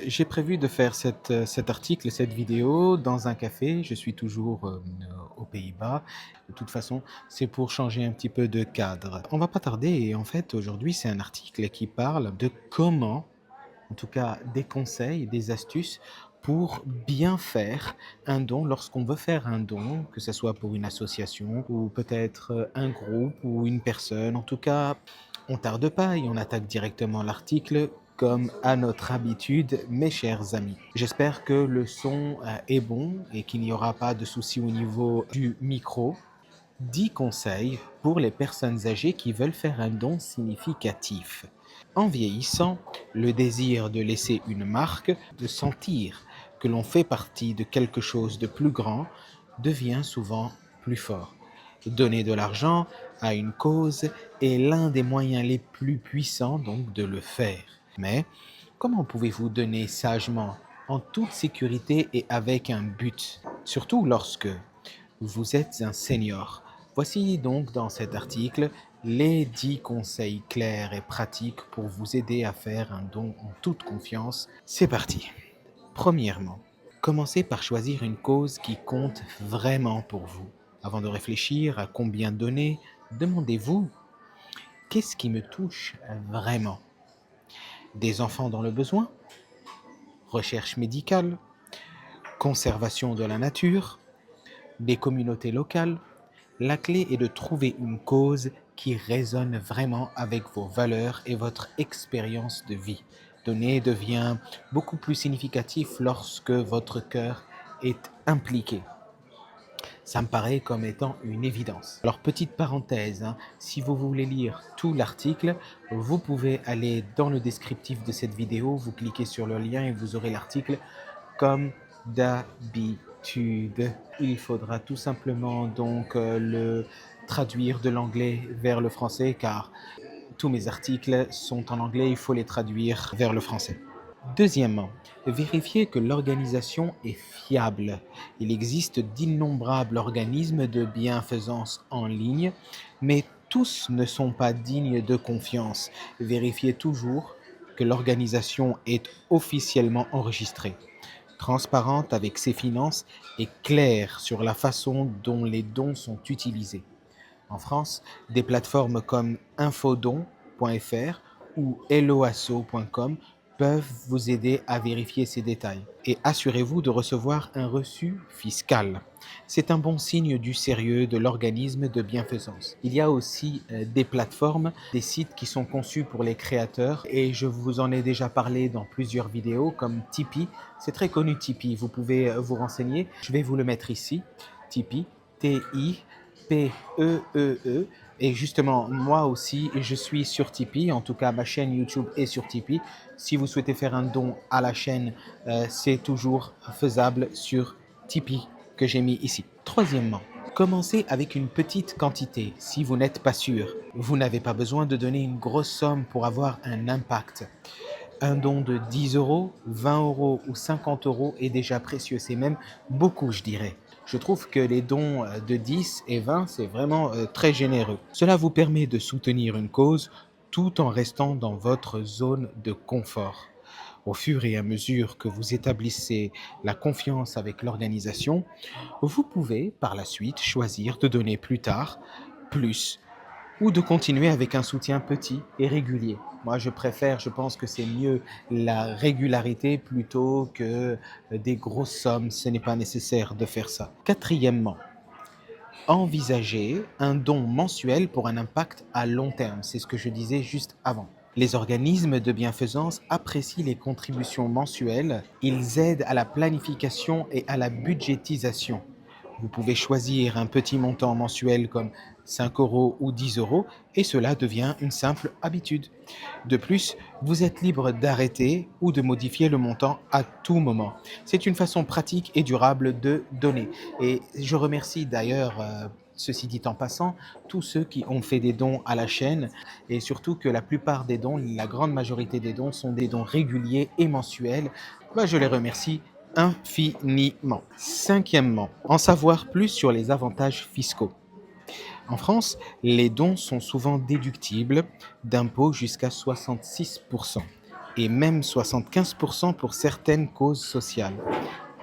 J'ai prévu de faire cet article, cette vidéo dans un café. Je suis toujours, aux Pays-Bas. De toute façon, c'est pour changer un petit peu de cadre. On va pas tarder et en fait, aujourd'hui, c'est un article qui parle de comment, en tout cas des conseils, des astuces pour bien faire un don lorsqu'on veut faire un don, que ce soit pour une association ou peut-être, un groupe ou une personne. En tout cas, on tarde pas et on attaque directement l'article comme à notre habitude, mes chers amis. J'espère que le son, est bon et qu'il n'y aura pas de soucis au niveau du micro. 10 conseils pour les personnes âgées qui veulent faire un don significatif. En vieillissant, le désir de laisser une marque, de sentir que l'on fait partie de quelque chose de plus grand, devient souvent plus fort. Donner de l'argent à une cause est l'un des moyens les plus puissants donc de le faire. Mais comment pouvez-vous donner sagement, en toute sécurité et avec un but, surtout lorsque vous êtes un senior? Voici donc dans cet article les 10 conseils clairs et pratiques pour vous aider à faire un don en toute confiance. C'est parti. Premièrement, commencez par choisir une cause qui compte vraiment pour vous. Avant de réfléchir à combien donner, demandez-vous: qu'est-ce qui me touche vraiment? Des enfants dans le besoin? Recherche médicale? Conservation de la nature? Des communautés locales? La clé est de trouver une cause qui résonne vraiment avec vos valeurs et votre expérience de vie. Donner devient beaucoup plus significatif lorsque votre cœur est impliqué. Ça me paraît comme étant une évidence. Alors, petite parenthèse, hein, si vous voulez lire tout l'article, vous pouvez aller dans le descriptif de cette vidéo, vous cliquez sur le lien et vous aurez l'article comme d'habitude. Il faudra tout simplement donc le traduire de l'anglais vers le français car tous mes articles sont en anglais, il faut les traduire vers le français. Deuxièmement, vérifiez que l'organisation est fiable. Il existe d'innombrables organismes de bienfaisance en ligne, mais tous ne sont pas dignes de confiance. Vérifiez toujours que l'organisation est officiellement enregistrée, transparente avec ses finances et claire sur la façon dont les dons sont utilisés. En France, des plateformes comme infodon.fr ou helloasso.com peuvent vous aider à vérifier ces détails. Et assurez-vous de recevoir un reçu fiscal. C'est un bon signe du sérieux de l'organisme de bienfaisance. Il y a aussi des plateformes, des sites qui sont conçus pour les créateurs et je vous en ai déjà parlé dans plusieurs vidéos comme Tipeee. C'est très connu Tipeee, vous pouvez vous renseigner. Je vais vous le mettre ici. Tipeee, T-I-P-E-E-E. Et justement, moi aussi, je suis sur Tipeee. En tout cas, ma chaîne YouTube est sur Tipeee. Si vous souhaitez faire un don à la chaîne, c'est toujours faisable sur Tipeee que j'ai mis ici. Troisièmement, commencez avec une petite quantité si vous n'êtes pas sûr. Vous n'avez pas besoin de donner une grosse somme pour avoir un impact. Un don de 10 euros, 20 euros ou 50 euros est déjà précieux. C'est même beaucoup, je dirais. Je trouve que les dons de 10 et 20, c'est vraiment très généreux. Cela vous permet de soutenir une cause tout en restant dans votre zone de confort. Au fur et à mesure que vous établissez la confiance avec l'organisation, vous pouvez par la suite choisir de donner plus tard, plus, ou de continuer avec un soutien petit et régulier. Moi, je pense que c'est mieux la régularité plutôt que des grosses sommes. Ce n'est pas nécessaire de faire ça. Quatrièmement, envisagez un don mensuel pour un impact à long terme. C'est ce que je disais juste avant. Les organismes de bienfaisance apprécient les contributions mensuelles. Ils aident à la planification et à la budgétisation. Vous pouvez choisir un petit montant mensuel comme 5 euros ou 10 euros et cela devient une simple habitude. De plus, vous êtes libre d'arrêter ou de modifier le montant à tout moment. C'est une façon pratique et durable de donner. Et je remercie d'ailleurs, ceci dit en passant, tous ceux qui ont fait des dons à la chaîne et surtout que la plupart des dons, la grande majorité des dons sont des dons réguliers et mensuels. Je les remercie infiniment. Cinquièmement, en savoir plus sur les avantages fiscaux. En France, les dons sont souvent déductibles d'impôts jusqu'à 66%. et même 75% pour certaines causes sociales.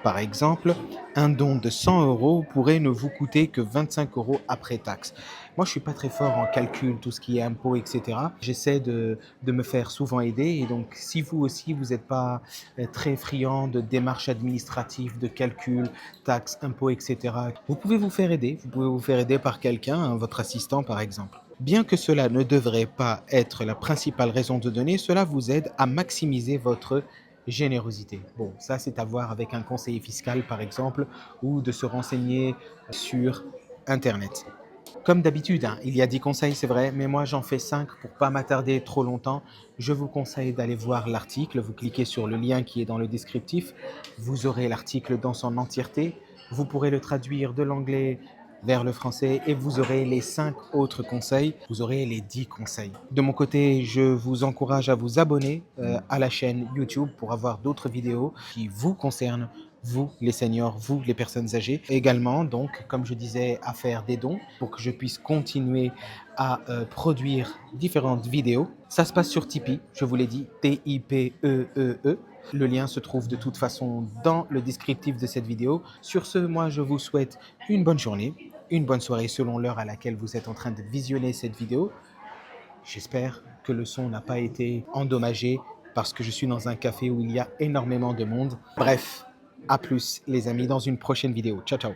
Par exemple, un don de 100 € pourrait ne vous coûter que 25 € après taxe. Moi, je suis pas très fort en calcul, tout ce qui est impôts, et cetera. J'essaie de me faire souvent aider et donc si vous aussi, vous n'êtes pas, très friand de démarches administratives, de calculs, taxes, impôts, et cetera, vous pouvez vous faire aider. Vous pouvez vous faire aider par quelqu'un, votre assistant, par exemple. Bien que cela ne devrait pas être la principale raison de donner, cela vous aide à maximiser votre générosité. Bon, ça, c'est à voir avec un conseiller fiscal, par exemple, ou de se renseigner sur Internet. Comme d'habitude, hein, il y a 10 conseils, c'est vrai, mais moi j'en fais 5 pour pas m'attarder trop longtemps. Je vous conseille d'aller voir l'article. Vous cliquez sur le lien qui est dans le descriptif. Vous aurez l'article dans son entièreté. Vous pourrez le traduire de l'anglais vers le français et vous aurez les 5 autres conseils. Vous aurez les 10 conseils. De mon côté, je vous encourage à vous abonner à la chaîne YouTube pour avoir d'autres vidéos qui vous concernent, vous les seniors, vous les personnes âgées. Également, donc, comme je disais, à faire des dons pour que je puisse continuer à produire différentes vidéos. Ça se passe sur Tipeee, je vous l'ai dit, T-I-P-E-E-E. Le lien se trouve de toute façon dans le descriptif de cette vidéo. Sur ce, moi, je vous souhaite une bonne journée, une bonne soirée selon l'heure à laquelle vous êtes en train de visionner cette vidéo. J'espère que le son n'a pas été endommagé parce que je suis dans un café où il y a énormément de monde. Bref, à plus les amis dans une prochaine vidéo. Ciao, ciao.